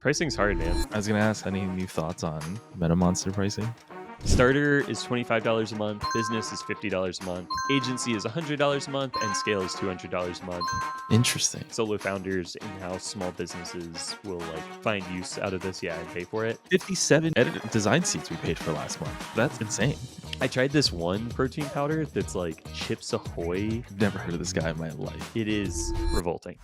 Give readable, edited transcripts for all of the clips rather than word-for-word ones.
Pricing's hard, man. I was gonna ask, any new thoughts on Meta Monster pricing? Starter is $25 a month, business is $50 a month, agency is $100 a month, and scale is $200 a month. Interesting. Solo founders, in-house small businesses will find use out of this, and pay for it. 57 edit design seats we paid for last month. That's insane. I tried this one protein powder that's like Chips Ahoy. Never heard of this guy in my life. It is revolting.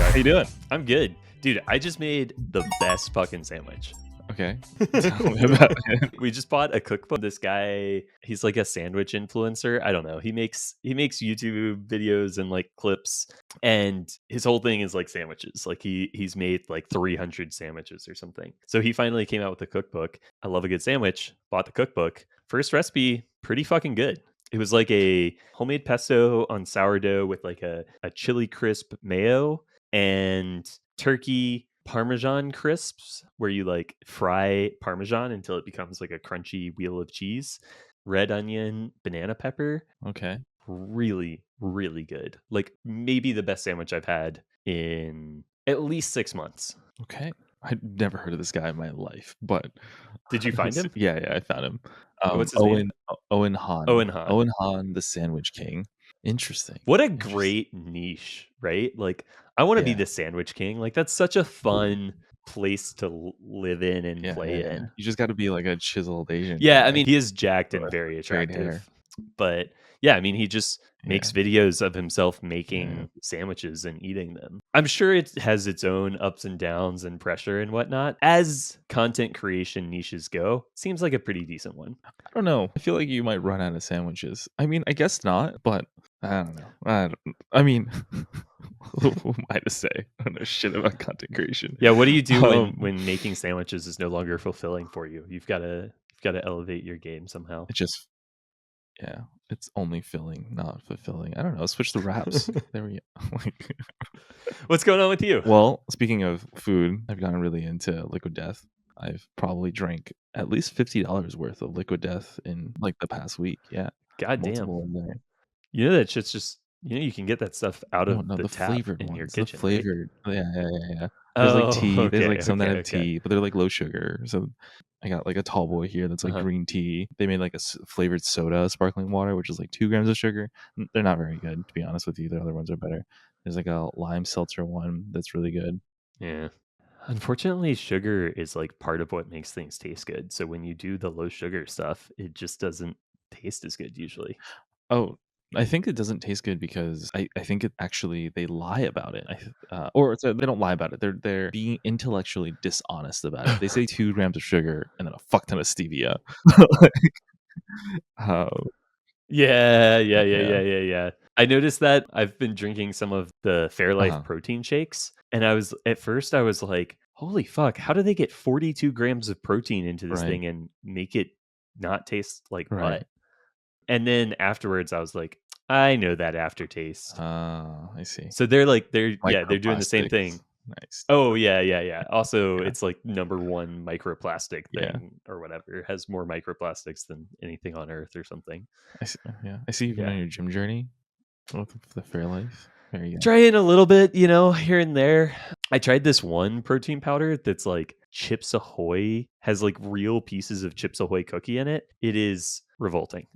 How you doing? I'm good. Dude, I just made the best fucking sandwich. Okay. Tell me about it. We just bought a cookbook. This guy, he's like a sandwich influencer. I don't know. He makes YouTube videos and clips, and his whole thing is sandwiches. He's made 300 sandwiches or something. So he finally came out with a cookbook. I love a good sandwich. Bought the cookbook. First recipe, pretty fucking good. It was like a homemade pesto on sourdough with a chili crisp mayo and turkey Parmesan crisps, where you fry Parmesan until it becomes a crunchy wheel of cheese, red onion, banana pepper. Okay. Really, really good. Maybe the best sandwich I've had in at least 6 months. Okay. I'd never heard of this guy in my life, but did you find him? Yeah, I found him. What's his name? Owen Han. Owen Han. Owen Han, the Sandwich King. Interesting. What a great niche, right? I want to be the Sandwich King. That's such a fun place to live in and play in. You just got to be a chiseled Asian. Yeah, I mean, he is jacked and very attractive. Hair. But yeah, I mean, he just makes videos of himself making sandwiches and eating them. I'm sure it has its own ups and downs and pressure and whatnot. As content creation niches go, seems like a pretty decent one. I don't know. I feel like you might run out of sandwiches. I mean, I guess not, but I don't know. I mean, who am I to say? I don't know shit about content creation. Yeah, what do you do when making sandwiches is no longer fulfilling for you? You've got to elevate your game somehow. It's only filling, not fulfilling. I don't know. Switch the wraps. There we go. What's going on with you? Well, speaking of food, I've gotten really into Liquid Death. I've probably drank at least $50 worth of Liquid Death in the past week. Yeah. God damn. You know that shit's just, you can get that stuff out of the tap flavored in your ones, kitchen. The flavored. Right? Yeah. There's tea. Okay, There's some that have tea, but they're low sugar. So I got a tall boy here that's green tea. They made a flavored soda, sparkling water, which is 2 grams of sugar. They're not very good, to be honest with you. The other ones are better. There's a lime seltzer one that's really good. Yeah. Unfortunately, sugar is part of what makes things taste good. So when you do the low sugar stuff, it just doesn't taste as good usually. Oh, I think it doesn't taste good because I think it actually, they lie about it. Or they don't lie about it. They're being intellectually dishonest about it. They say 2 grams of sugar and then a fuck ton of stevia. Yeah. I noticed that I've been drinking some of the Fairlife protein shakes, and at first I was like, holy fuck, how do they get 42 grams of protein into this thing and make it not taste like butt? And then afterwards I was like, I know that aftertaste. I see. So they're doing the same thing. Nice. Oh yeah. Also, it's number one microplastic thing or whatever. It has more microplastics than anything on Earth or something. I see. Yeah, I see you've been on your gym journey with the Fairlife. There you go. Trying a little bit, here and there. I tried this one protein powder that's Chips Ahoy, has real pieces of Chips Ahoy cookie in it. It is revolting.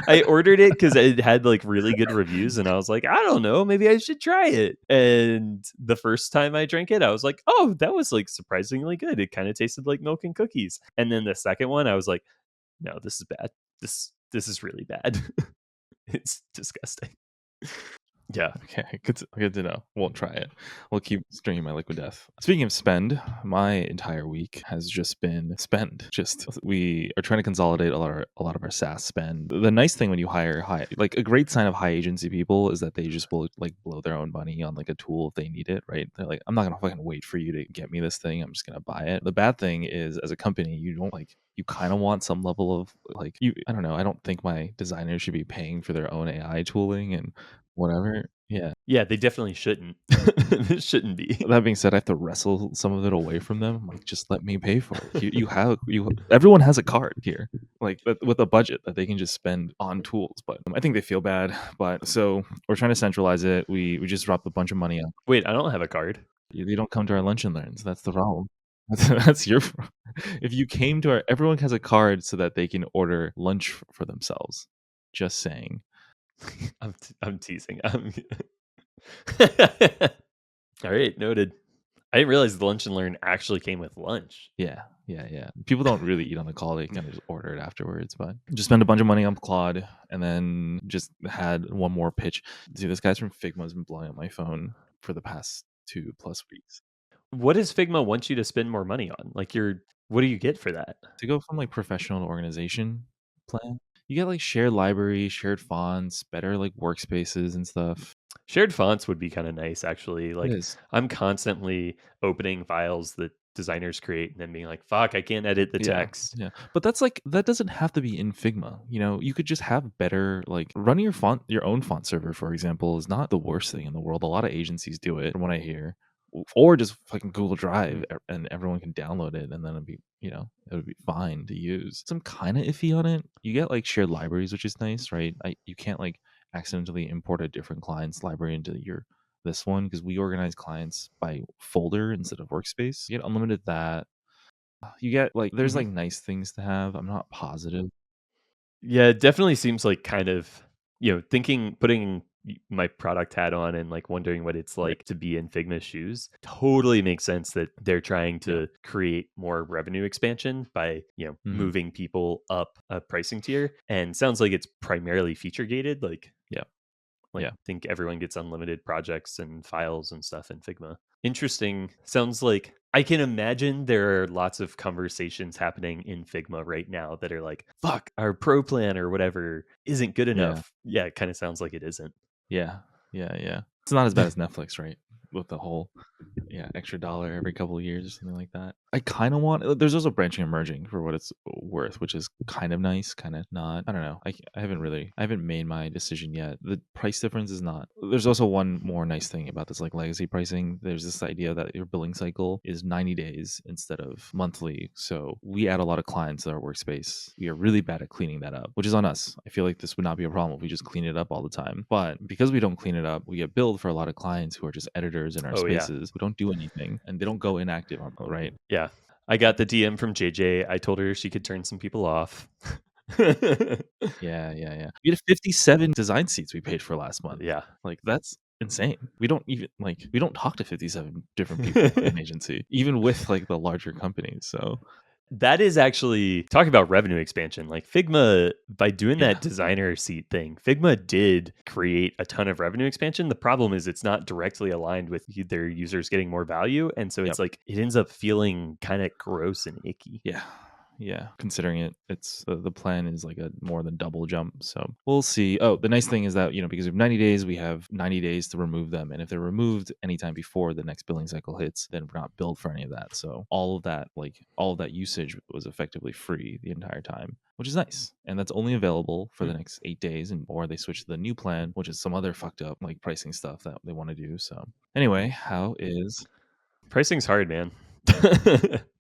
I ordered it because it had really good reviews, and I was like, I don't know, maybe I should try it. And the first time I drank it, I was like, oh, that was surprisingly good. It kind of tasted like milk and cookies. And then the second one, I was like, no, this is bad. This is really bad. It's disgusting. Yeah. Okay. Good to know. Won't try it. We'll keep drinking my Liquid Death. Speaking of spend, my entire week has just been spend. We are trying to consolidate a lot of our SaaS spend. The nice thing when you hire a great sign of high agency people is that they just will blow their own money on a tool if they need it, right? They're like, I'm not gonna fucking wait for you to get me this thing. I'm just gonna buy it. The bad thing is, as a company, you don't you kind of want some level of I don't know. I don't think my designers should be paying for their own AI tooling and whatever. Yeah. Yeah, they definitely shouldn't. It shouldn't be. That being said, I have to wrestle some of it away from them. I'm like, just let me pay for it. You have everyone has a card here, like with a budget that they can just spend on tools. But I think they feel bad. But so we're trying to centralize it. We just dropped a bunch of money on. Wait, I don't have a card. You don't come to our lunch and learns. That's the problem. That's your. If you came to our, everyone has a card so that they can order lunch for themselves. Just saying. I'm teasing. All right, noted. I didn't realize the lunch and learn actually came with lunch. Yeah. People don't really eat on the call. They kind of just order it afterwards. But just spend a bunch of money on Claude, and then just had one more pitch. Dude, this guy's from Figma has been blowing up my phone for the past 2+ weeks. What does Figma want you to spend more money on? Like what do you get for that? To go from like professional to organization plan, you get like shared library, shared fonts, better like workspaces and stuff. Shared fonts would be kind of nice, actually. It Like, is. I'm constantly opening files that designers create and then being like, fuck, I can't edit the text. Yeah. But that's like, that doesn't have to be in Figma. You know, you could just have better, like running your own font server, for example, is not the worst thing in the world. A lot of agencies do it, from what I hear. Or just fucking Google Drive and everyone can download it, and then it would be fine to use. So I'm kind of iffy on it. You get like shared libraries, which is nice, right? You can't like accidentally import a different client's library into this one, because we organize clients by folder instead of workspace. You get unlimited that. You get like, there's like nice things to have. I'm not positive. Yeah, it definitely seems like kind of, putting my product hat on and like wondering what it's Right. like to be in Figma's shoes totally makes sense that they're trying to create more revenue expansion by, Mhm. moving people up a pricing tier. And sounds like it's primarily feature gated. Like, Yeah. Like, Yeah. I think everyone gets unlimited projects and files and stuff in Figma. Interesting. Sounds like I can imagine there are lots of conversations happening in Figma right now that are like, fuck, our pro plan or whatever isn't good Yeah. enough. Yeah, it kind of sounds like it isn't. Yeah. It's not as bad as Netflix, right? With the whole extra dollar every couple of years or something like that. I kind of want. There's also branching and merging for what it's worth, which is kind of nice, kind of not. I don't know. I haven't made my decision yet. The price difference is not. There's also one more nice thing about this like legacy pricing. There's this idea that your billing cycle is 90 days instead of monthly. So we add a lot of clients to our workspace. We are really bad at cleaning that up, which is on us. I feel like this would not be a problem if we just clean it up all the time. But because we don't clean it up, we get billed for a lot of clients who are just editors in our Oh, yeah. spaces who don't do anything, and they don't go inactive, right? Yeah. I got the DM from JJ. I told her she could turn some people off. Yeah. We had 57 design seats we paid for last month. Yeah. Like, that's insane. We don't talk to 57 different people in an agency, even with like the larger companies. So That is actually talking about revenue expansion. Like Figma, by doing Yeah. that designer seat thing, Figma did create a ton of revenue expansion. The problem is it's not directly aligned with their users getting more value. And so it's like it ends up feeling kind of gross and icky. Yeah, considering it's the plan is like a more than double jump, so we'll see. Oh, the nice thing is that because we have 90 days, we have 90 days to remove them, and if they're removed anytime before the next billing cycle hits, then we're not billed for any of that. So all of that usage was effectively free the entire time, which is nice, and that's only available for the next 8 days, or they switch to the new plan, which is some other fucked up like pricing stuff that they want to do. So anyway, how is Pricing's hard, man.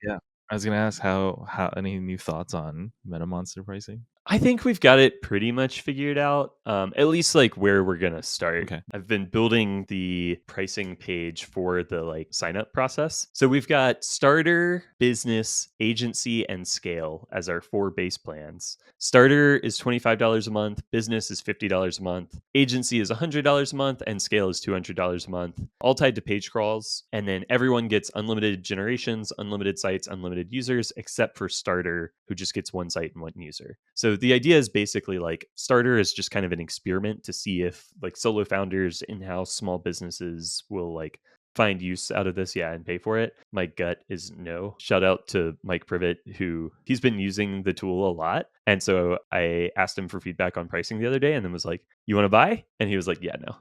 yeah. I was gonna ask how any new thoughts on MetaMonster pricing? I think we've got it pretty much figured out, at least like where we're going to start. Okay. I've been building the pricing page for the like sign up process. So we've got starter, business, agency, and scale as our 4 base plans. Starter is $25 a month, business is $50 a month, agency is $100 a month, and scale is $200 a month, all tied to page crawls. And then everyone gets unlimited generations, unlimited sites, unlimited users, except for starter, who just gets 1 site and 1 user. So the idea is basically like starter is just kind of an experiment to see if like solo founders, in-house small businesses will like find use out of this, and pay for it. My gut is no. Shout out to Mike Privet, who he's been using the tool a lot. And so I asked him for feedback on pricing the other day and then was like, you want to buy? And he was like, yeah, no.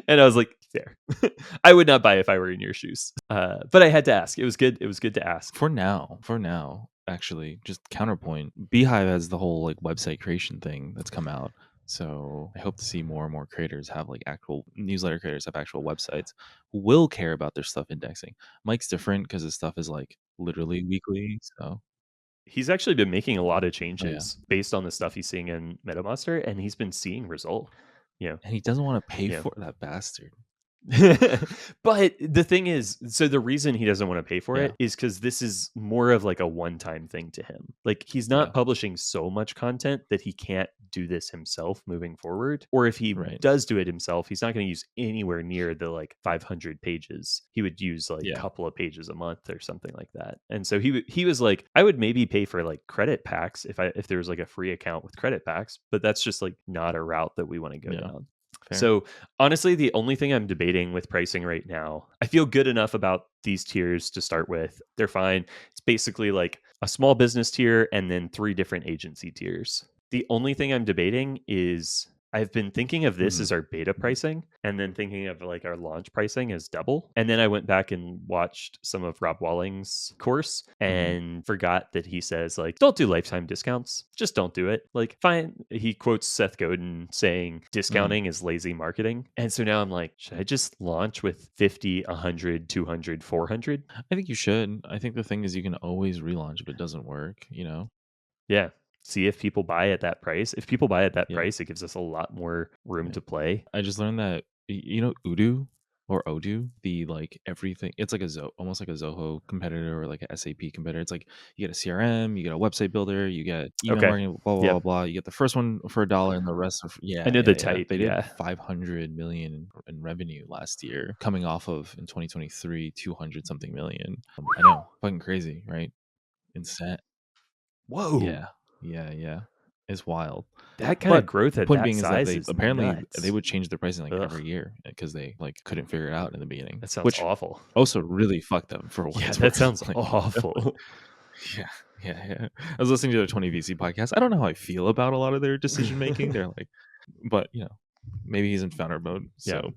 And I was like, fair. I would not buy if I were in your shoes. But I had to ask. It was good. It was good to ask. For now, actually, just counterpoint. Beehive has the whole like website creation thing that's come out. So I hope to see more and more creators have like actual newsletter creators have actual websites who will care about their stuff indexing. Mike's different because his stuff is like literally weekly. So He's actually been making a lot of oh yeah. changes based on the stuff he's seeing in MetaMaster, and he's been seeing result. You know, And he doesn't want to pay you know, for that bastard. but the thing is, so the reason he doesn't want to pay for Yeah. it is because this is more of like a one-time thing to him. Like he's Yeah. not publishing so much content that he can't do this himself moving forward. Or if he Right. does do it himself, he's not going to use anywhere near the like 500 pages. He would use like a Yeah. couple of pages a month or something like that. And so he was like, I would maybe pay for like credit packs if there was like a free account with credit packs, but that's just like not a route that we want to go Yeah. down. Fair. So honestly, the only thing I'm debating with pricing right now, I feel good enough about these tiers to start with. They're fine. It's basically like a small business tier and then 3 different agency tiers. The only thing I'm debating is I've been thinking of this Mhm. as our beta pricing and then thinking of like our launch pricing as double. And then I went back and watched some of Rob Walling's course Mhm. and forgot that he says like don't do lifetime discounts. Just don't do it. Like fine, he quotes Seth Godin saying Mhm. discounting is lazy marketing. And so now I'm like, should I just launch with 50, 100, 200, 400? I think you should. I think the thing is you can always relaunch if it doesn't work, you know? Yeah. See if people buy at that price. If people buy at that Yeah. price, it gives us a lot more room Yeah. to play. I just learned that you know Odoo or Odoo, the like everything. It's like a almost like a Zoho competitor or like a SAP competitor. It's like you get a CRM, you get a website builder, you get email Okay. marketing, blah blah blah Yep. blah. You get the first one for $1 and the rest of I yeah know yeah the yeah. type. They did Yeah. 500 million in revenue last year, coming off of in 2023 200 something million. I know, fucking crazy, right? Insane. Whoa. Yeah, yeah, yeah. It's wild. That kind of But growth at point that being is that size they is apparently they nuts. would change their pricing like Ugh. every year because they like couldn't figure it out in the beginning, That sounds which awful. also really fucked them for what Yeah, it's that worth. sounds Like, awful. yeah, yeah, yeah. I was listening to their 20 VC podcast. I don't know how I feel about a lot of their decision making. They're like, but maybe he's in founder mode. Yeah. So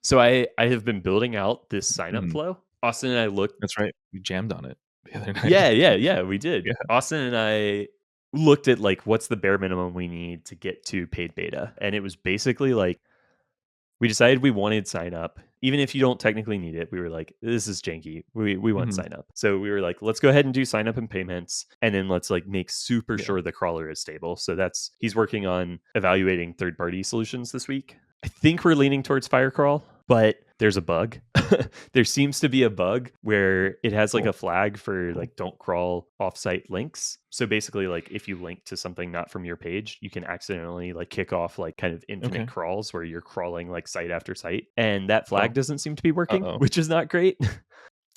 So I have been building out this sign up mhm, flow. Austin and I looked. that's right. We jammed on it the other night. Yeah, we did. Yeah. Austin and I looked at like what's the bare minimum we need to get to paid beta. And it was basically like we decided we wanted sign up. Even if you don't technically need it, we were like, this is janky. We want Mhm, sign up. So we were like, let's go ahead and do sign up and payments. And then let's like make super yeah. sure the crawler is stable. So he's working on evaluating third party solutions this week. I think we're leaning towards Firecrawl, but there's a bug. There seems to be a bug where it has like Cool. a flag for Cool. like don't crawl offsite links. So basically like if you link to something not from your page, you can accidentally like kick off like kind of infinite Okay. crawls where you're crawling like site after site. And that flag Oh. doesn't seem to be Uh working, oh. which is not great.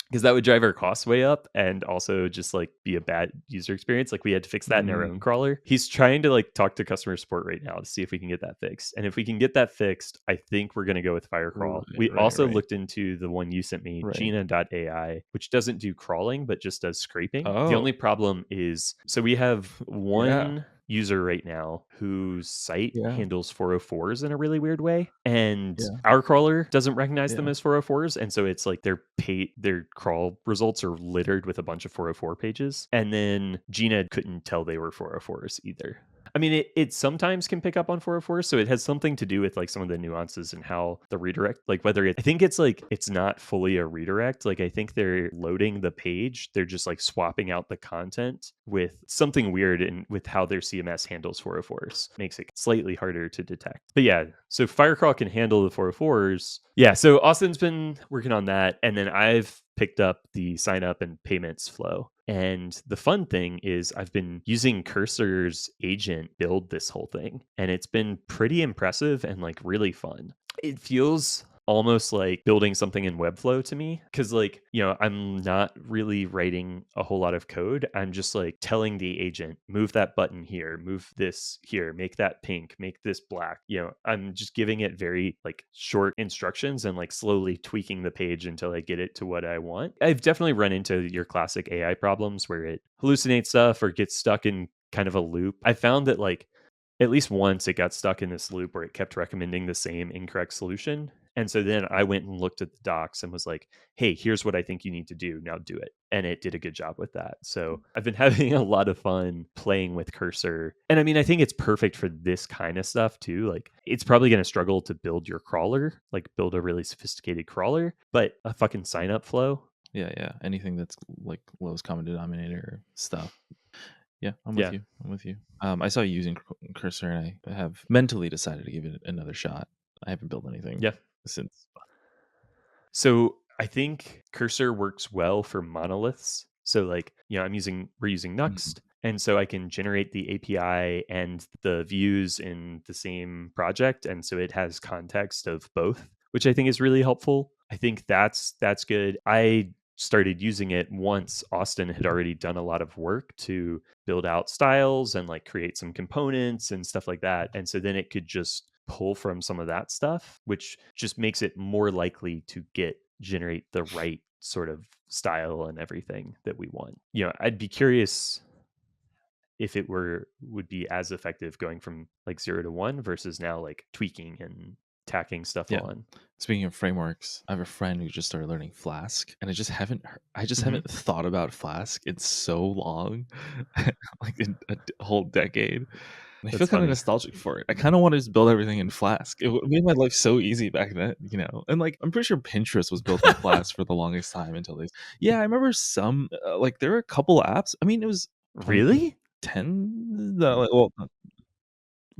Because that would drive our costs way up and also just like be a bad user experience. Like we had to fix that in our own Mm, crawler. He's trying to like talk to customer support right now to see if we can get that fixed. And if we can get that fixed, I think we're going to go with right. Firecrawl. We Right. also Right. looked into the one you sent me, Right. Gina.ai, which doesn't do crawling, but just does scraping. The Oh. only problem is so we have Yeah. one user right now whose site Yeah. handles 404s in a really weird way, and Yeah. our crawler doesn't recognize them Yeah. as 404s, and so it's like their crawl results are littered with a bunch of 404 pages, and then Gina couldn't tell they were 404s either. I mean, it sometimes can pick up on 404, so it has something to do with like some of the nuances and how the redirect, like whether I think it's like it's not fully a redirect. Like I think they're loading the page, they're just like swapping out the content with something weird and with how their CMS handles 404s makes it slightly harder to detect. But yeah, so Firecrawl can handle the 404s. Yeah, so Austin's been working on that, and then I've picked up the sign up and payments flow. And the fun thing is I've been using Cursor's agent build this whole thing, and it's been pretty impressive and like really fun. It feels almost like building something in Webflow to me because like, I'm not really writing a whole lot of code. I'm just like telling the agent, move that button here, move this here, make that pink, make this black. I'm just giving it very like short instructions and like slowly tweaking the page until I get it to what I want. I've definitely run into your classic AI problems where it hallucinates stuff or gets stuck in kind of a loop. I found that like at least once it got stuck in this loop where it kept recommending the same incorrect solution. And so then I went and looked at the docs and was like, hey, here's what I think you need to do. Now do it. And it did a good job with that. So I've been having a lot of fun playing with Cursor. And I mean, I think it's perfect for this kind of stuff too. Like, it's probably going to struggle to build your crawler, like build a really sophisticated crawler, but a fucking sign up flow. Yeah. Anything that's like lowest common denominator stuff. Yeah, I'm with Yeah. you. I'm with you. I saw you using Cursor, and I have mentally decided to give it another shot. I haven't built anything Yeah. since. So I think Cursor works well for monoliths. So like, we're using Mhm. Nuxt. And so I can generate the API and the views in the same project. And so it has context of both, which I think is really helpful. I think that's good. I started using it once Austin had already done a lot of work to build out styles and like create some components and stuff like that. And so then it could just pull from some of that stuff, which just makes it more likely to generate the right sort of style and everything that we want. I'd be curious if it would be as effective going from like 0 to 1 versus now like tweaking and tacking stuff Yeah. on. Speaking of frameworks, I have a friend who just started learning Flask, and I just Mhm. haven't thought about Flask in so long, like in whole decade. And I feel That's kind of funny. nostalgic for it. I kind of want to just build everything in Flask. It made my life so easy back then, And like, I'm pretty sure Pinterest was built in Flask for the longest time until they. Yeah, I remember some like there were a couple apps. I mean, it was 2010. Really? No, well,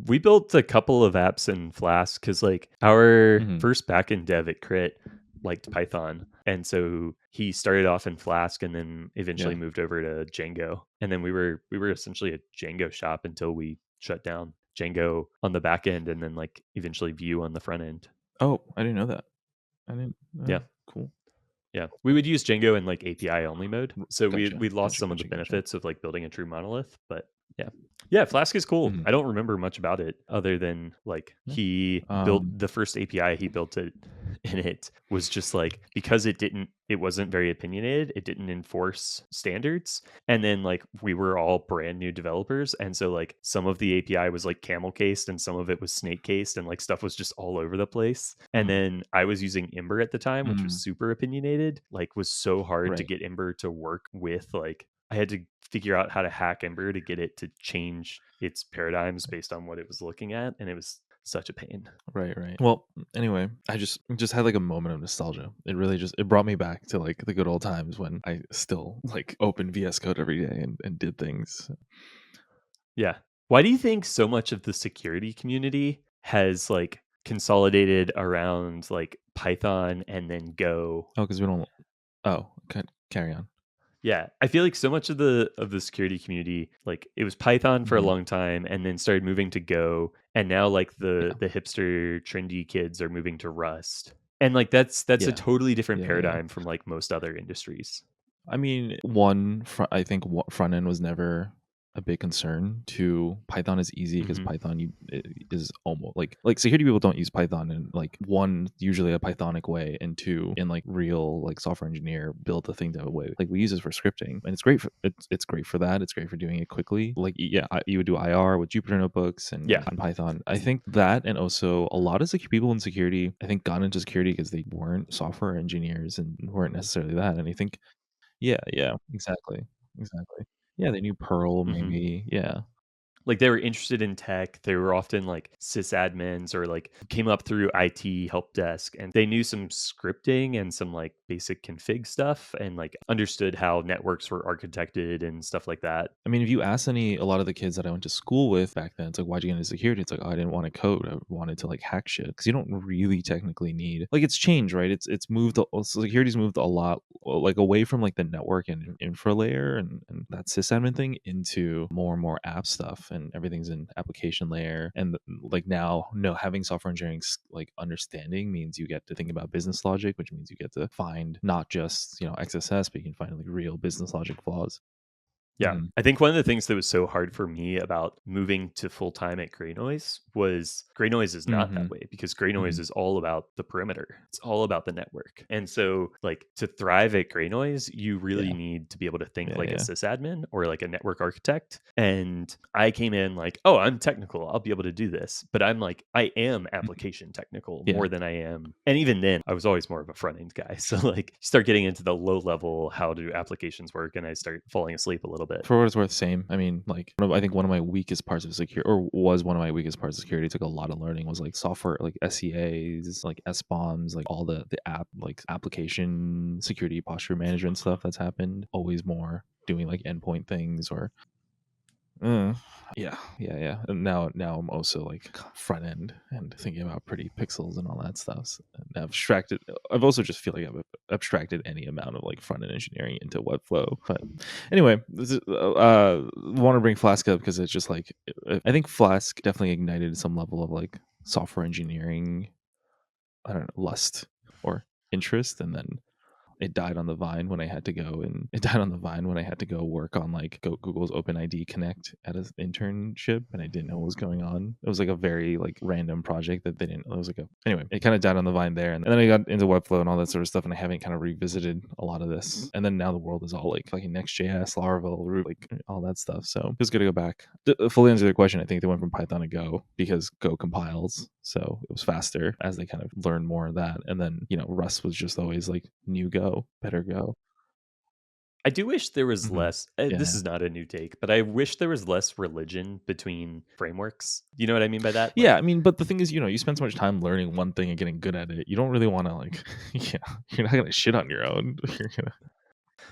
We built a couple of apps in Flask because like our mhm, first backend dev at Crit liked Python. And so he started off in Flask and then eventually yeah. moved over to Django. And then we were essentially a Django shop until we shut down Django on the back end and then like eventually Vue on the front end. Oh, I didn't know that. I didn't. Yeah. Oh, cool. Yeah. We would use Django in like API only mode. So we Gotcha. we lost Gotcha. some of the Gotcha. Gotcha. benefits of like building a true monolith, but yeah. Yeah, Flask is cool. Mhm. I don't remember much about it other than like Yeah. he built the first API he built it and it was just like because it wasn't very opinionated, it didn't enforce standards. And then like we were all brand new developers. And so like some of the API was like camel cased and some of it was snake cased and like stuff was just all over the place. And Mhm. then I was using Ember at the time, which was Mm, super opinionated, like was so hard to right. get Ember to work with like I had to figure out how to hack Ember to get it to change its paradigms based on what it was looking at. And it was such a pain. Right. Well, anyway, I just had like a moment of nostalgia. It brought me back to like the good old times when I still like opened VS Code every day and did things. Yeah. Why do you think so much of the security community has like consolidated around like Python and then Go? Oh, because we don't. Oh, carry on. Yeah, I feel like so much of the security community, like it was Python for a Mhm. long time, and then started moving to Go, and now like the Yeah. the hipster trendy kids are moving to Rust, and like that's a Yeah. totally different Yeah. paradigm from like most other industries. I mean, I think front end was never a big concern. Two, Python is easy because Hmm. Python is almost like security people don't use Python in like one usually a Pythonic way, and two in like real like software engineer build the thing that way. Like we use it for scripting, and it's great for that. It's great for doing it quickly. Like yeah, you would do IR with Jupyter notebooks and Yeah, on Python. I think that, and also a lot of people in security, I think got into security because they weren't software engineers and weren't necessarily that. And I think yeah, exactly. Yeah, they knew Perl hmm, maybe, yeah. like they were interested in tech. They were often like sysadmins or like came up through IT help desk, and they knew some scripting and some like basic config stuff, and like understood how networks were architected and stuff like that. I mean, if you ask a lot of the kids that I went to school with back then, it's like, "Why'd you get into security?" It's like, "Oh, I didn't wanna code, I wanted to, like, hack shit because you don't really technically need like, it's changed, right? It's moved security's moved a lot, like, away from, like, the network and infra layer and that sysadmin thing into more and more app stuff, and everything's in application layer, and, like, now, no, having software engineering like, understanding means you get to think about business logic, which means you get to find not just, XSS, but you can find, like, real business logic flaws. Yeah. Mhm. I think one of the things that was so hard for me about moving to full time at Grey Noise was Grey Noise is not that Mhm. way because Grey Noise Mhm. is all about the perimeter. It's all about the network. And so, like, to thrive at Grey Noise, you really Yeah. need to be able to think Yeah, like a yeah. sysadmin or like a network architect. And I came in like, oh, I'm technical. I'll be able to do this. But I'm like, I am Mhm. application technical Yeah. more than I am. And even then, I was always more of a front end guy. So, like, you start getting into the low level, how do applications work? And I start falling asleep a little bit. For what it's worth, same. I mean, like, I think one of my weakest parts of security, or was one of my weakest parts of security, took a lot of learning, was like software, like SEAs, like SBOMs, like all the app, like application security posture management stuff that's happened. Always more doing like endpoint things or yeah. And now I'm also like front end and thinking about pretty pixels and all that stuff. And abstracted. I've also just feel like I've abstracted any amount of like front end engineering into webflow. But anyway, this is, want to bring Flask up because it's just like I think Flask definitely ignited some level of like software engineering. I don't know, lust or interest, and then it died on the vine when I had to go work on like Google's OpenID Connect at an internship, and I didn't know what was going on. It was like a very like random project that they didn't. It was like anyway. It kind of died on the vine there, and then I got into Webflow and all that sort of stuff, and I haven't kind of revisited a lot of this. And then now the world is all like fucking Next.js, Laravel, Ruby, like all that stuff. So it's good to go back. To fully answer the question, I think they went from Python to Go because Go compiles, so it was faster as they kind of learned more of that. And then Rust was just always like new Go. Better Go. I do wish there was Mhm. less. This Yeah. is not a new take, but I wish there was less religion between frameworks. You know what I mean by that? Yeah, Like, I mean, but the thing is, you spend so much time learning one thing and getting good at it. You don't really want to like, yeah, you're not gonna shit on your own. You're gonna,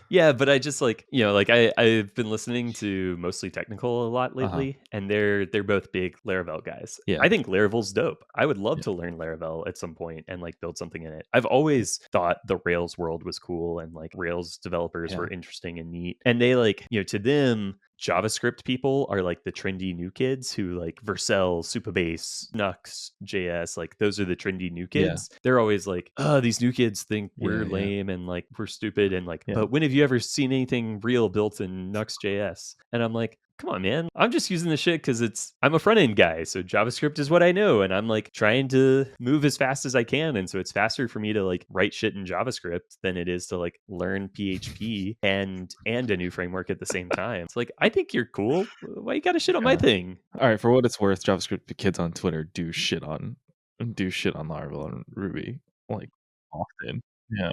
yeah, but I just like, like I've been listening to Mostly Technical a lot uh-huh. lately, and they're both big Laravel guys. Yeah, I think Laravel's dope. I would love yeah, to learn Laravel at some point and like build something in it. I've always thought the Rails world was cool and like Rails developers yeah, were interesting and neat. And they like, to them, JavaScript people are like the trendy new kids who like Vercel, Supabase, Nux, JS, like those are the trendy new yeah, kids. They're always like, oh, these new kids think we're yeah, yeah, lame and like we're stupid and like, yeah. but when have you ever seen anything real built in Nux JS? And I'm like, come on, man. I'm just using the shit because I'm a front end guy. So JavaScript is what I know. And I'm like trying to move as fast as I can. And so it's faster for me to like write shit in JavaScript than it is to like learn PHP and a new framework at the same time. It's like, I think you're cool. Why you gotta shit on my Yeah. thing? All right, for what it's worth, JavaScript kids on Twitter do shit on Laravel and Ruby like often. Yeah.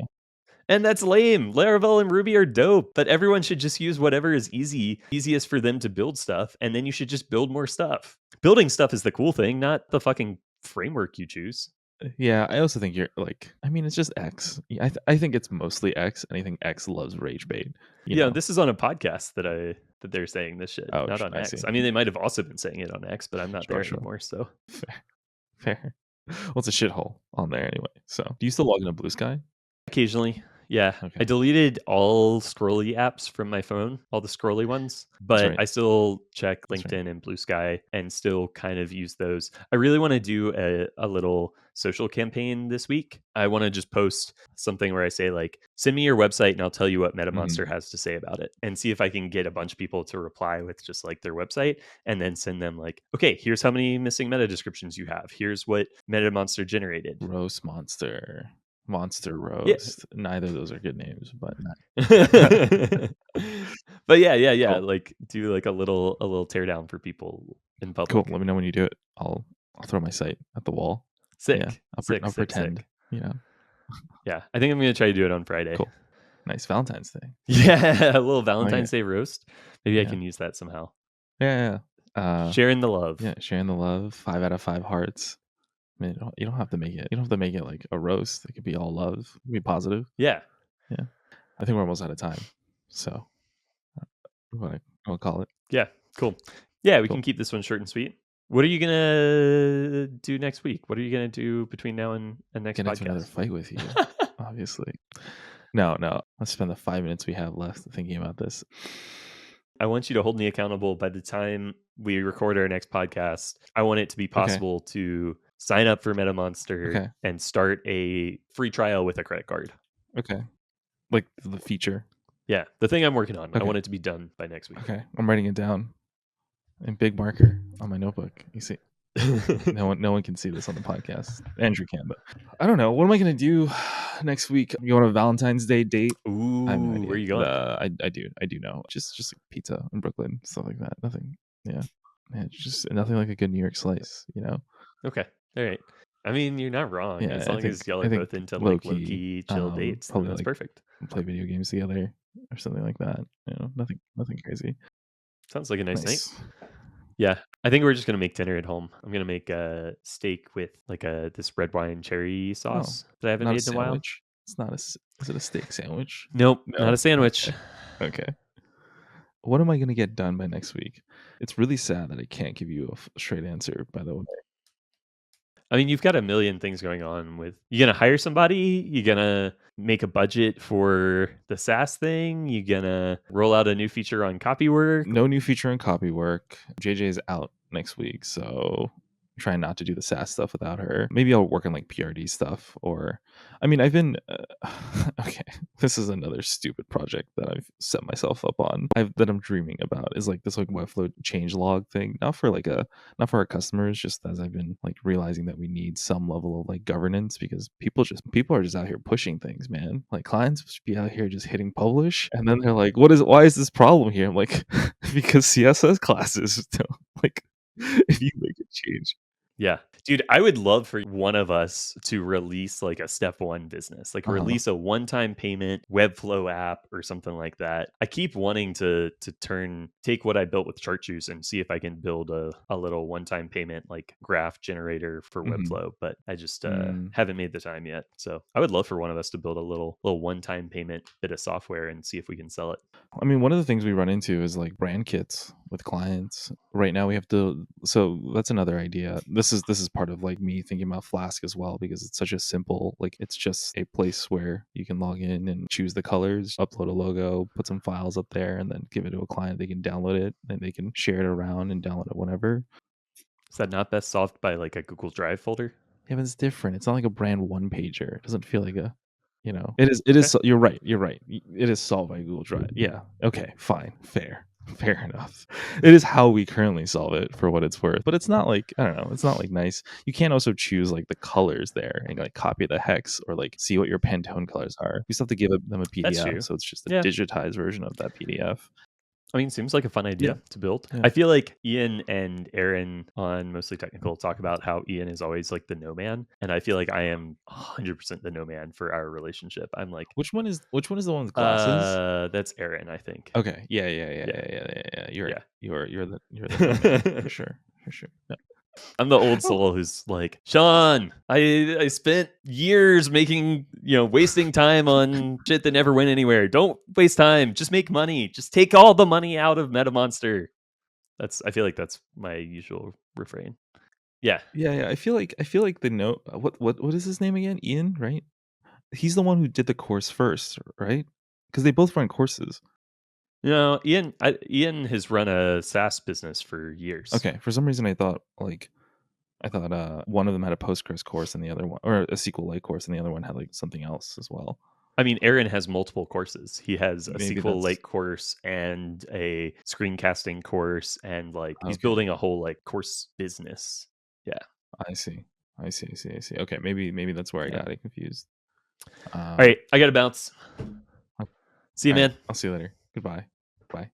And that's lame. Laravel and Ruby are dope, but everyone should just use whatever is easiest for them to build stuff, and then you should just build more stuff. Building stuff is the cool thing, not the fucking framework you choose. Yeah, I also think you're like, I mean, it's just X. I think it's mostly X, and I think X loves rage bait. You Yeah, know? this is on a podcast that they're saying this shit, Oh, not on I X. see. I mean, they might have also been saying it on X, but I'm not there Sure. anymore. So Fair, fair. Well, it's a shithole on there anyway. So, do you still log into Blue Sky? occasionally, yeah, I Okay, deleted all scrolly apps from my phone, all the scrolly ones, that's but right. I still check That's right. LinkedIn and Blue Sky and still kind of use those. I really want to do a little social campaign this week. I want to just post something where I say like, send me your website and I'll tell you what Mhm. MetaMonster has to say about it, and see if I can get a bunch of people to reply with just like their website, and then send them like, okay, here's how many missing meta descriptions you have. Here's what MetaMonster generated. Roast Monster, Monster Yeah. Roast. Neither of those are good names, but But yeah. cool. Like do like a little teardown for people in Cool. public. Let me know when you do it. I'll throw my site at the wall. Yeah, Sick, sick, I'll sick, pretend. sick. You know. Yeah, I think I'm gonna try to do it on Friday. Cool. Nice Valentine's Day. Yeah, a little I like it. Valentine's Day roast. Maybe I Yeah. can use that somehow. Yeah. Sharing the love. Yeah. Sharing the love. 5 out of 5 hearts. I mean, you don't have to make it. You don't have to make it like a roast. It could be all love. It could be positive. Yeah, Yeah. I think we're almost out of time. So what I'll call it. yeah, cool. Yeah, we Cool. can keep this one short and sweet. What are you gonna do next week? What are you gonna do between now and next Get into another podcast? fight with you, obviously. No. Let's spend the 5 minutes we have left thinking about this. I want you to hold me accountable by the time we record our next podcast. I want it to be Okay. possible to sign up for MetaMonster Okay. and start a free trial with a credit card. Okay. Like the feature. Yeah, the thing I'm working on. I Okay. want it to be done by next week. Okay, I'm writing it down in big marker on my notebook. You see, no one can see this on the podcast. Andrew can, but I don't know. What am I gonna do next week? You want a Valentine's Day date? I have no Ooh, idea. where are you going? I do know. Just like pizza in Brooklyn, stuff like that. Nothing. Yeah, just nothing like a good New York slice. Okay, all right. I mean, you're not wrong. Yeah, As long as y'all I are think both into low like low key, key chill dates, then probably that's like perfect. play video games together or something like that. Nothing crazy. Sounds like a nice night. Nice. Yeah, I think we're just gonna make dinner at home. I'm gonna make a steak with like this red wine cherry sauce that I haven't Not a made in a while. sandwich. It's not Is it a steak sandwich? Nope, not No. a sandwich. Okay. What am I gonna get done by next week? It's really sad that I can't give you a straight answer. By the way, I mean, you've got a million things going on with you gonna hire somebody, you gonna make a budget for the SaaS thing, you gonna roll out a new feature on copy work. no new feature in copy work. JJ is out next week, so I'm trying not to do the SaaS stuff without her. Maybe I'll work on like PRD stuff, or I mean, I've been okay. This is another stupid project that I've set myself up on. That I'm dreaming about is like this like webflow change log thing, not for our customers, just as I've been like realizing that we need some level of like governance because people are just out here pushing things, man. Like clients should be out here just hitting publish, and then they're like, why is this problem here? I'm like, because CSS classes don't like if you make a change. Yeah. Dude, I would love for one of us to release like a step one business, like release a one-time payment webflow app or something like that. I keep wanting to take what I built with chart juice and see if I can build a little one-time payment like graph generator for webflow, but I just haven't made the time yet. So I would love for one of us to build a little one-time payment bit of software and see if we can sell it. I mean, one of the things we run into is like brand kits with clients. Right now we have to, so that's another idea. This is part of like me thinking about Flask as well, because it's such a simple, like it's just a place where you can log in and choose the colors, upload a logo, put some files up there, and then give it to a client. They can download it and they can share it around and download it whenever. Is that not best solved by like a Google Drive folder? Yeah, but it's different. It's not like a brand one pager. It doesn't feel like it is. You're right. It is solved by Google Drive. Yeah. Okay. Fine. Fair enough. It is how we currently solve it for what it's worth, but it's not like, I don't know, it's not like nice. You can't also choose like the colors there and like copy the hex or like see what your Pantone colors are. You still have to give them a That's true. PDF, so it's just a Yeah. digitized version of that PDF. I mean, seems like a fun idea to build. Yeah. I feel like Ian and Aaron on Mostly Technical talk about how Ian is always like the no man, and I feel like I am 100% the no man for our relationship. I'm like, Which one is the one with glasses? That's Aaron, I think. Okay. Yeah. You're the no man, for sure. Yeah. I'm the old soul who's like, Sean, I spent years wasting time on shit that never went anywhere. Don't waste time. Just make money. Just take all the money out of MetaMonster. I feel like that's my usual refrain. Yeah. Yeah. I feel like the note. What is his name again? Ian, right? He's the one who did the course first, right? Because they both run courses. No, Ian has run a SaaS business for years. Okay. For some reason, I thought one of them had a Postgres course and the other one, or a SQLite course, and the other one had like something else as well. I mean, Aaron has multiple courses. He has a Maybe SQLite course and a screencasting course, and like he's building a whole like course business. Yeah. I see. Okay, maybe that's where I got it confused. All right, I gotta bounce. See you, man. I'll see you later. Goodbye. Bye.